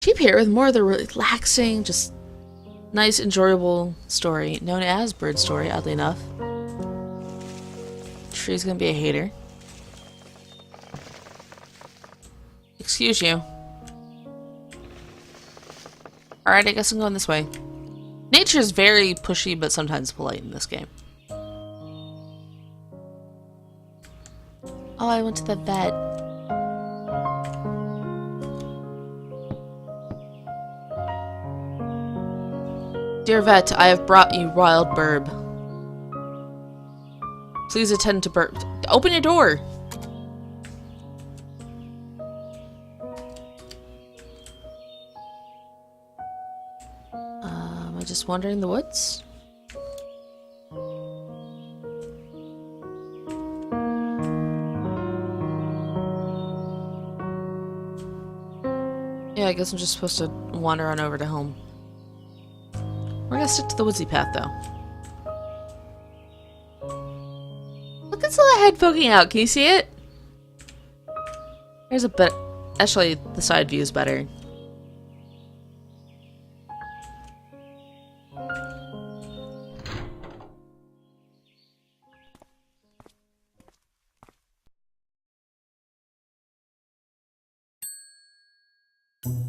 Keep here with more of the relaxing, just nice, enjoyable story known as Bird Story, oddly enough. Tree's gonna be a hater. Excuse you. Alright, I guess I'm going this way. Nature's very pushy, but sometimes polite in this game. Oh, I went to the vet. Dear vet, I have brought you wild burb. Please attend to burp. Open your door! Am I just wandering in the woods? Yeah, I guess I'm just supposed to wander on over to home. We're gonna stick to the woodsy path, though. Look at the head poking out. Can you see it? There's a bit. Actually, the side view is better.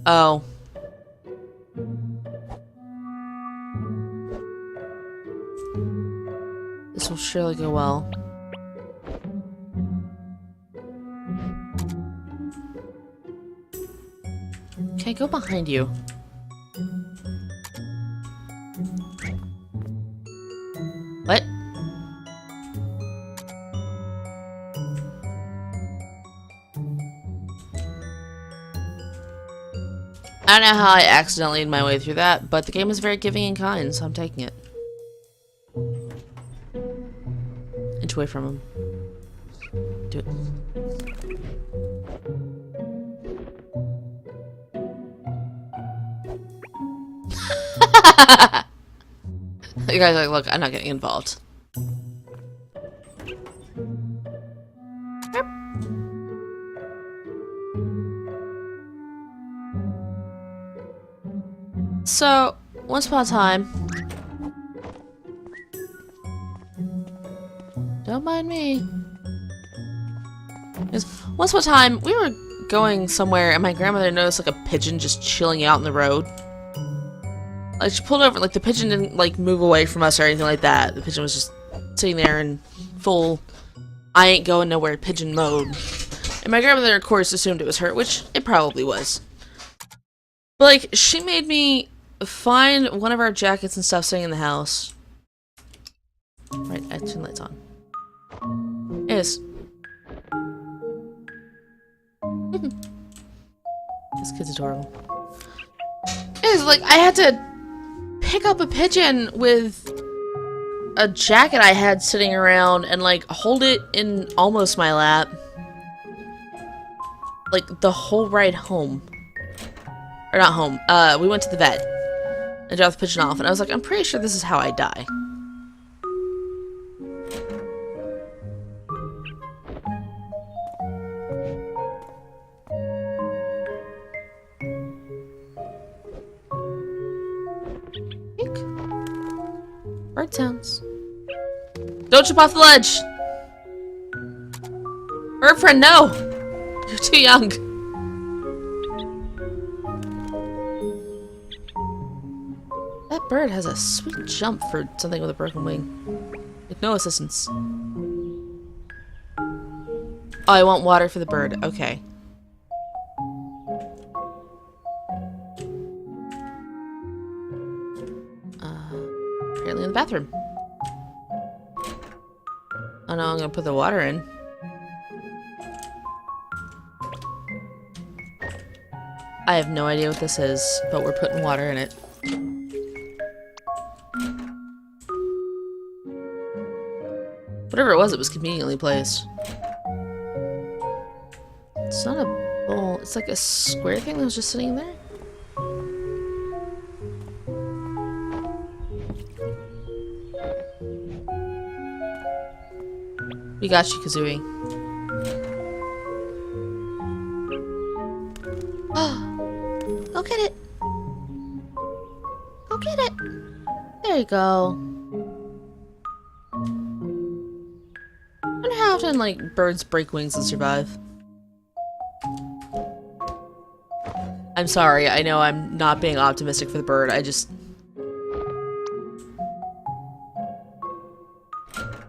Oh. This will surely go well. Okay, go behind you. What? I don't know how I accidentally made my way through that, but the game is very giving and kind, so I'm taking it. Inch away from him. Do it. You guys are like, look, I'm not getting involved. Yep. So, once upon a time... Don't mind me. Once upon a time, we were going somewhere and my grandmother noticed like a pigeon just chilling out in the road. Like, she pulled over, like, the pigeon didn't, like, move away from us or anything like that. The pigeon was just sitting there in full, I ain't going nowhere pigeon mode. And my grandmother, of course, assumed it was her, which it probably was. But, like, she made me find one of our jackets and stuff sitting in the house. Right, I turn the lights on. Yes. This kid's adorable. It's like, I had to pick up a pigeon with a jacket I had sitting around and like hold it in almost my lap. Like the whole ride home. Or not home. We went to the vet and dropped the pigeon off and I was like, I'm pretty sure this is how I die. Bird sounds. Don't jump off the ledge! Bird friend, no! You're too young. That bird has a sweet jump for something with a broken wing. With no assistance. Oh, I want water for the bird. Okay. Apparently in the bathroom. Oh no, I'm gonna put the water in. I have no idea what this is, but we're putting water in it. Whatever it was conveniently placed. It's not a bowl, it's like a square thing that was just sitting there? We got you, Kazooie. Oh, go get Get it! There you go. I wonder how often, like, birds break wings and survive. I'm sorry, I know I'm not being optimistic for the bird, I just...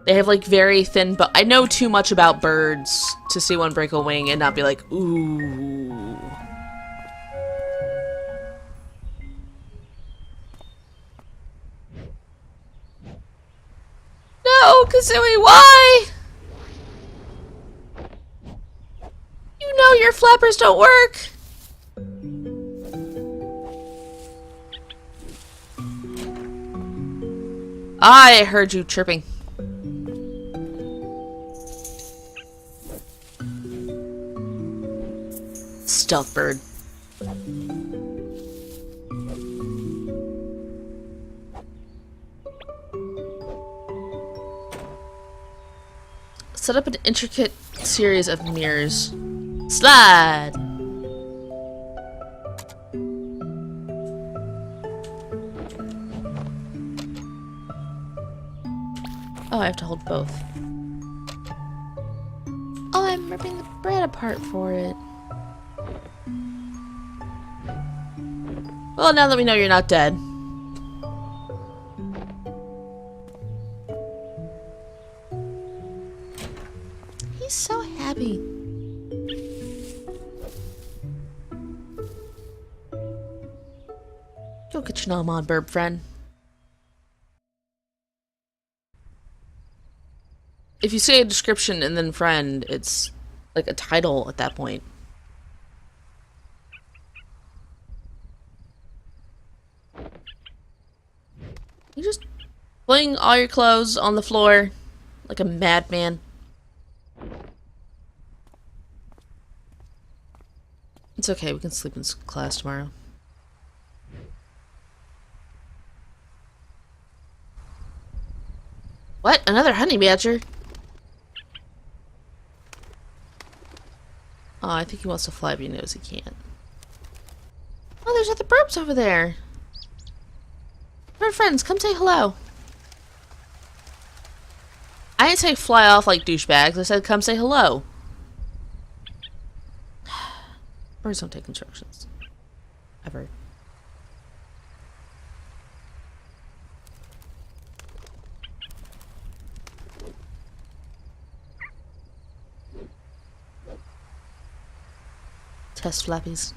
They have, like, very thin but I know too much about birds to see one break a wing and not be like, ooh. No, Kazooie, why? You know your flappers don't work. I heard you chirping. Stealth bird. Set up an intricate series of mirrors. Slide! Oh, I have to hold both. Oh, I'm ripping the bread apart for it. Well, now that we know you're not dead. He's so happy. Go get your nom bird friend. If you say a description and then friend, it's like a title at that point. You just fling all your clothes on the floor like a madman. It's okay, we can sleep in class tomorrow. What? Another honey badger? Oh, I think he wants to fly, but he knows he can't. Oh, there's other burps over there. We're friends, come say hello. I didn't say fly off like douchebags, I said come say hello. Birds don't take instructions. Ever. Test flappies.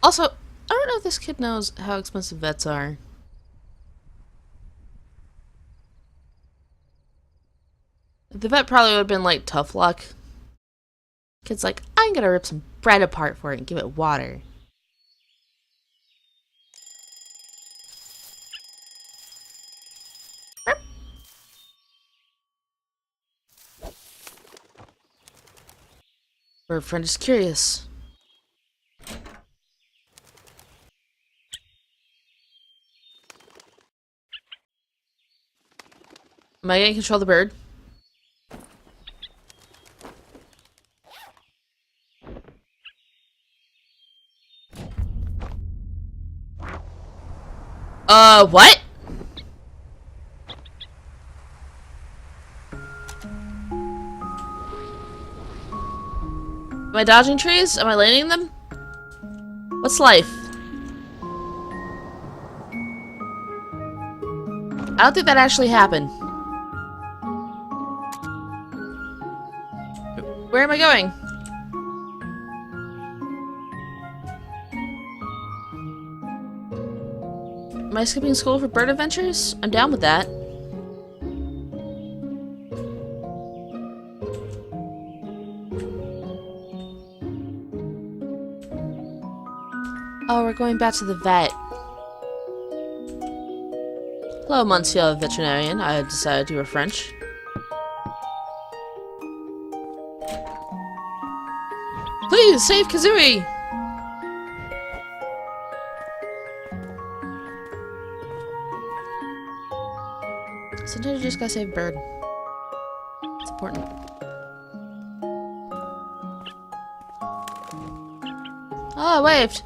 Also, I don't know if this kid knows how expensive vets are. The vet probably would have been like tough luck. Kid's like, I'm gonna rip some bread apart for it and give it water. Bird friend is curious. Am I gonna control the bird? What? Am I dodging trees? Am I landing them? What's life? I don't think that actually happened. Where am I going? Am I skipping school for bird adventures? I'm down with that. Oh, we're going back to the vet. Hello, Monsieur Veterinarian. I decided you were French. Please, save Kazooie! Sometimes you just gotta save a bird. It's important. Oh, I waved.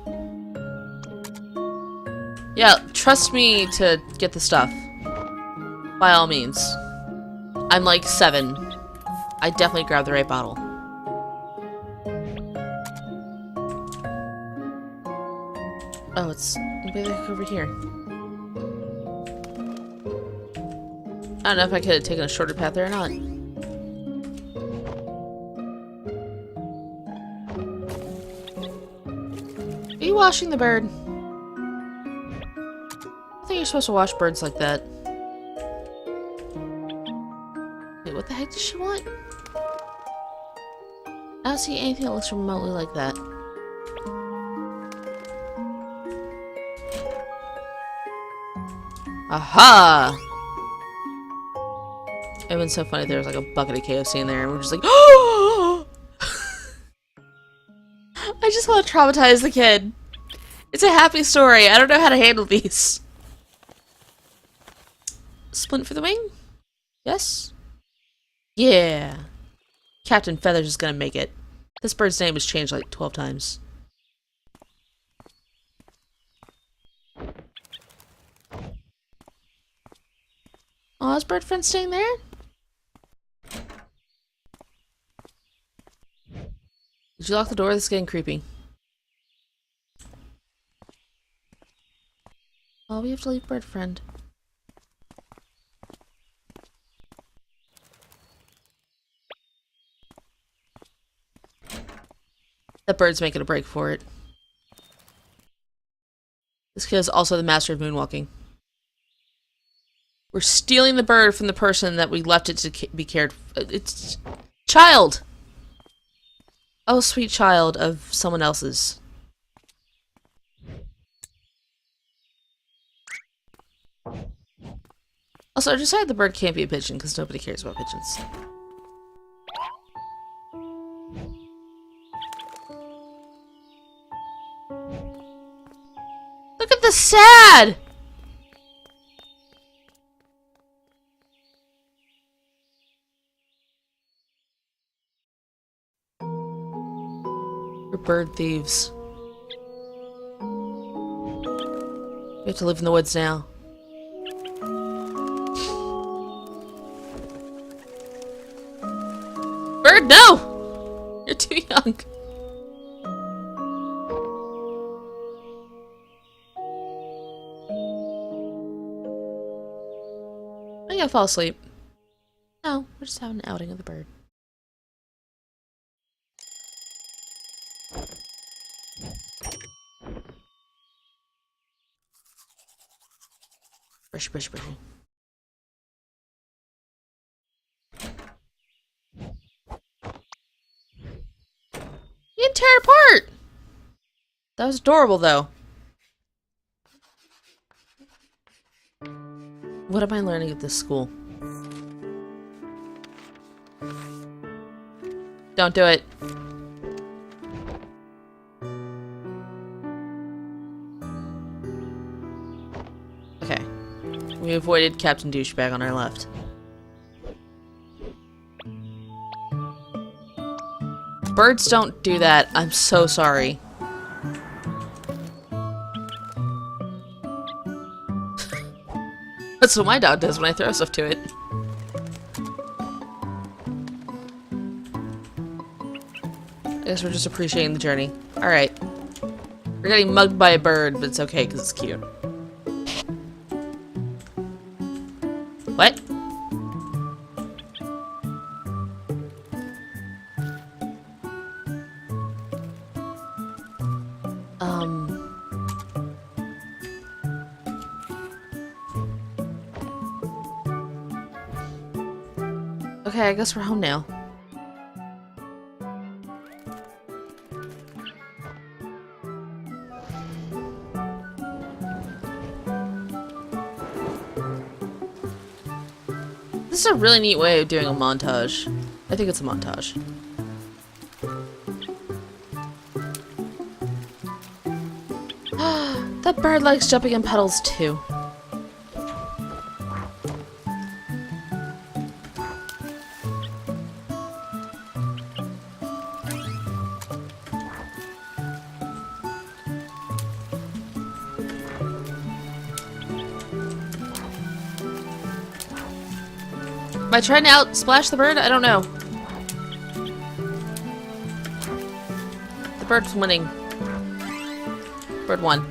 Yeah, trust me to get the stuff. By all means. I'm like 7. I definitely grabbed the right bottle. Oh, it's maybe like over here. I don't know if I could have taken a shorter path there or not. Are you washing the bird? I think you're supposed to wash birds like that. Wait, what the heck does she want? I don't see anything that looks remotely like that. Aha! It would been so funny if there was like a bucket of KFC in there and we're just like, oh! I just want to traumatize the kid. It's a happy story. I don't know how to handle these. Splint for the wing? Yes? Yeah. Captain Feathers is gonna make it. This bird's name has changed like 12 times. Oh, is bird friend staying there? Did you lock the door? This is getting creepy. Oh, we have to leave bird friend. That bird's making a break for it. This kid is also the master of moonwalking. We're stealing the bird from the person that we left it to be cared for. It's... Child! Oh, sweet child of someone else's. Also, I decided the bird can't be a pigeon because nobody cares about pigeons. Look at the sad! We're bird thieves. We have to live in the woods now. Bird, no! You're too young. I gotta fall asleep. No, we're just having an outing of the bird. Brush, brush, brush. You didn't tear it apart! That was adorable, though. What am I learning at this school? Don't do it. Okay. We avoided Captain Douchebag on our left. Birds don't do that. I'm so sorry. That's what my dog does when I throw stuff to it. I guess we're just appreciating the journey. Alright. We're getting mugged by a bird, but it's okay because it's cute. What? Okay, I guess we're home now. This is a really neat way of doing a montage. I think it's a montage. That bird likes jumping in puddles too. Am I trying to out splash the bird? I don't know. The bird's winning. Bird won.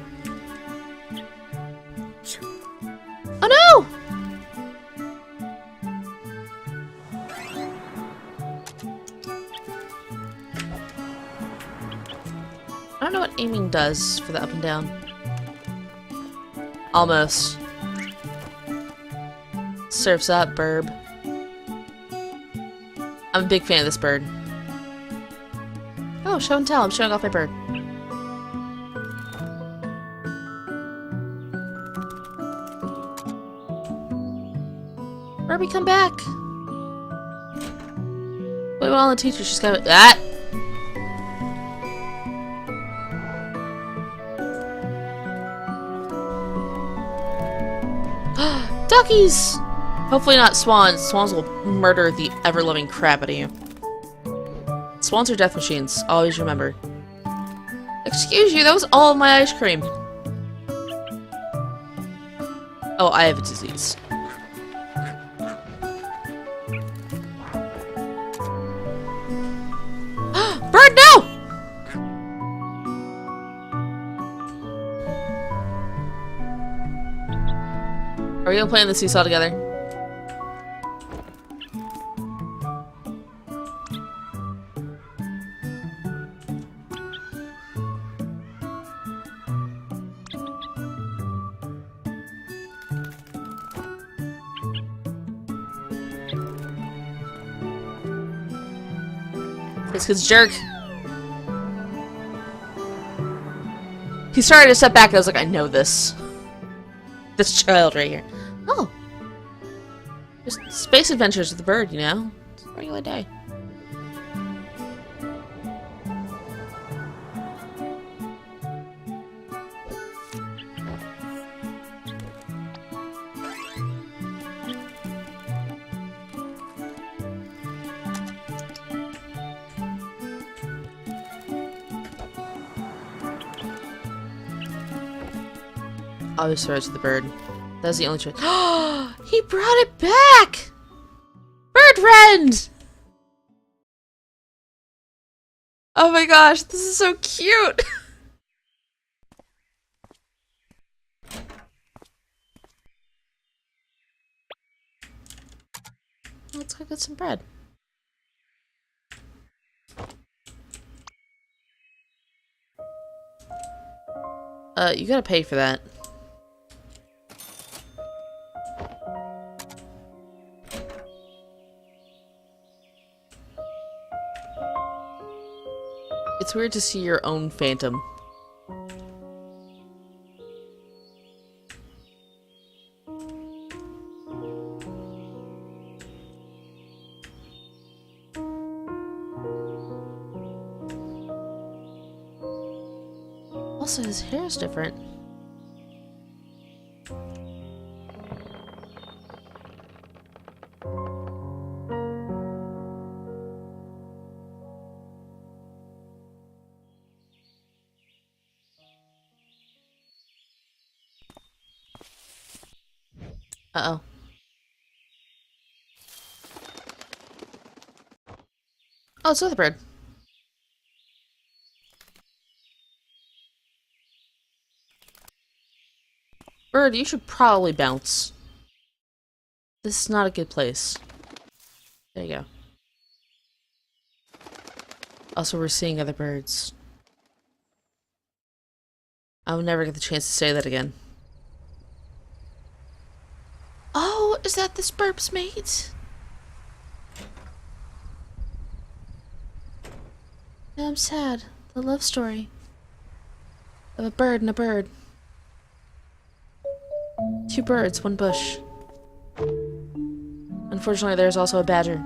Oh no! I don't know what aiming does for the up and down. Almost. Surf's up, burb. I'm a big fan of this bird. Oh, show and tell. I'm showing off my bird. Burby, come back! Wait, well, the teacher, she's got that. Duckies! Hopefully not swans. Swans will murder the ever-loving crap out of you. Swans are death machines. Always remember. Excuse you, that was all of my ice cream. Oh, I have a disease. Bird, no! Are we gonna play on the seesaw together? This kid's a jerk. He started to step back and I was like, I know this. This child right here. Oh. Just space adventures with the bird, you know? It's a regular day. Always throws to the bird. That was the only choice. Oh, he brought it back! Bird friend! Oh my gosh, this is so cute! Let's go get some bread. You gotta pay for that. It's weird to see your own phantom. Also, his hair is different. Uh-oh. Oh, it's another bird. Bird, you should probably bounce. This is not a good place. There you go. Also, we're seeing other birds. I'll never get the chance to say that again. Oh, is that this bird's mate? Yeah, I'm sad. The love story of a bird and a bird. Two birds, one bush. Unfortunately, there's also a badger.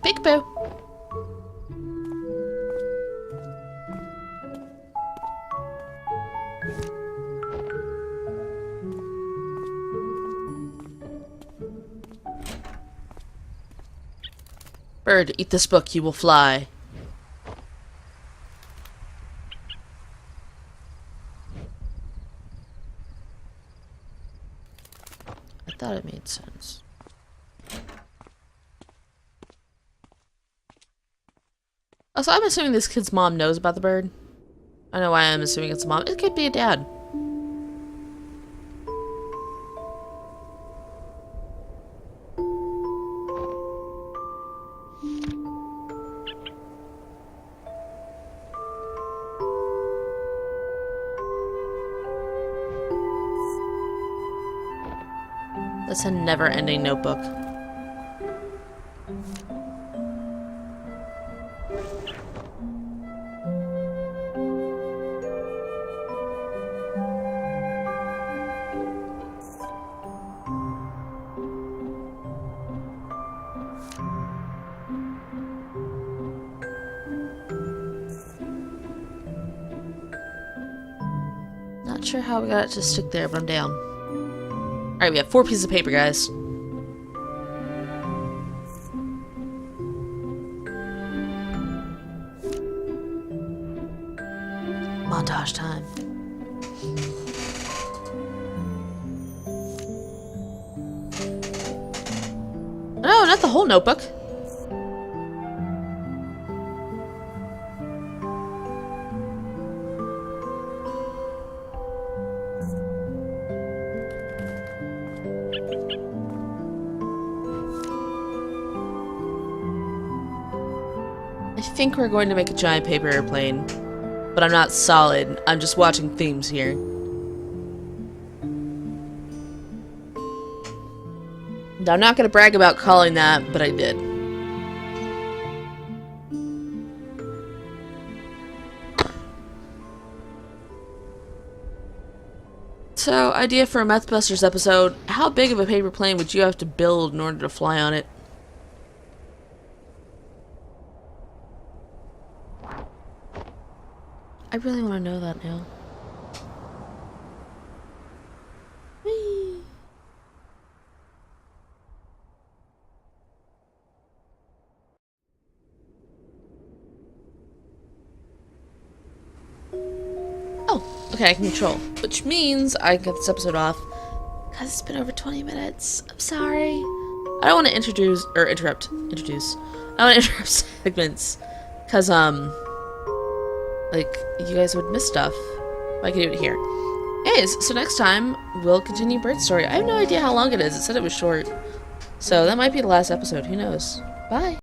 Peekaboo! Bird, eat this book, you will fly. thought it made sense. Also, I'm assuming this kid's mom knows about the bird. I know why I'm assuming it's a mom. It could be a dad. That's a never-ending notebook. Not sure how we got it to stick there, but I'm down. Alright, we have 4 pieces of paper, guys. Montage time. No, not the whole notebook. I think we're going to make a giant paper airplane, but I'm not solid. I'm just watching themes here. Now, I'm not going to brag about calling that, but I did. So, idea for a Mythbusters episode. How big of a paper plane would you have to build in order to fly on it? I really want to know that now. Whee! Oh, okay, I can control. Which means I can get this episode off. Because it's been over 20 minutes. I'm sorry. I don't want to introduce. I don't want to interrupt segments. Because, like, you guys would miss stuff. I can do it here. Anyways, so next time, we'll continue Bird's story. I have no idea how long it is. It said it was short. So that might be the last episode. Who knows? Bye.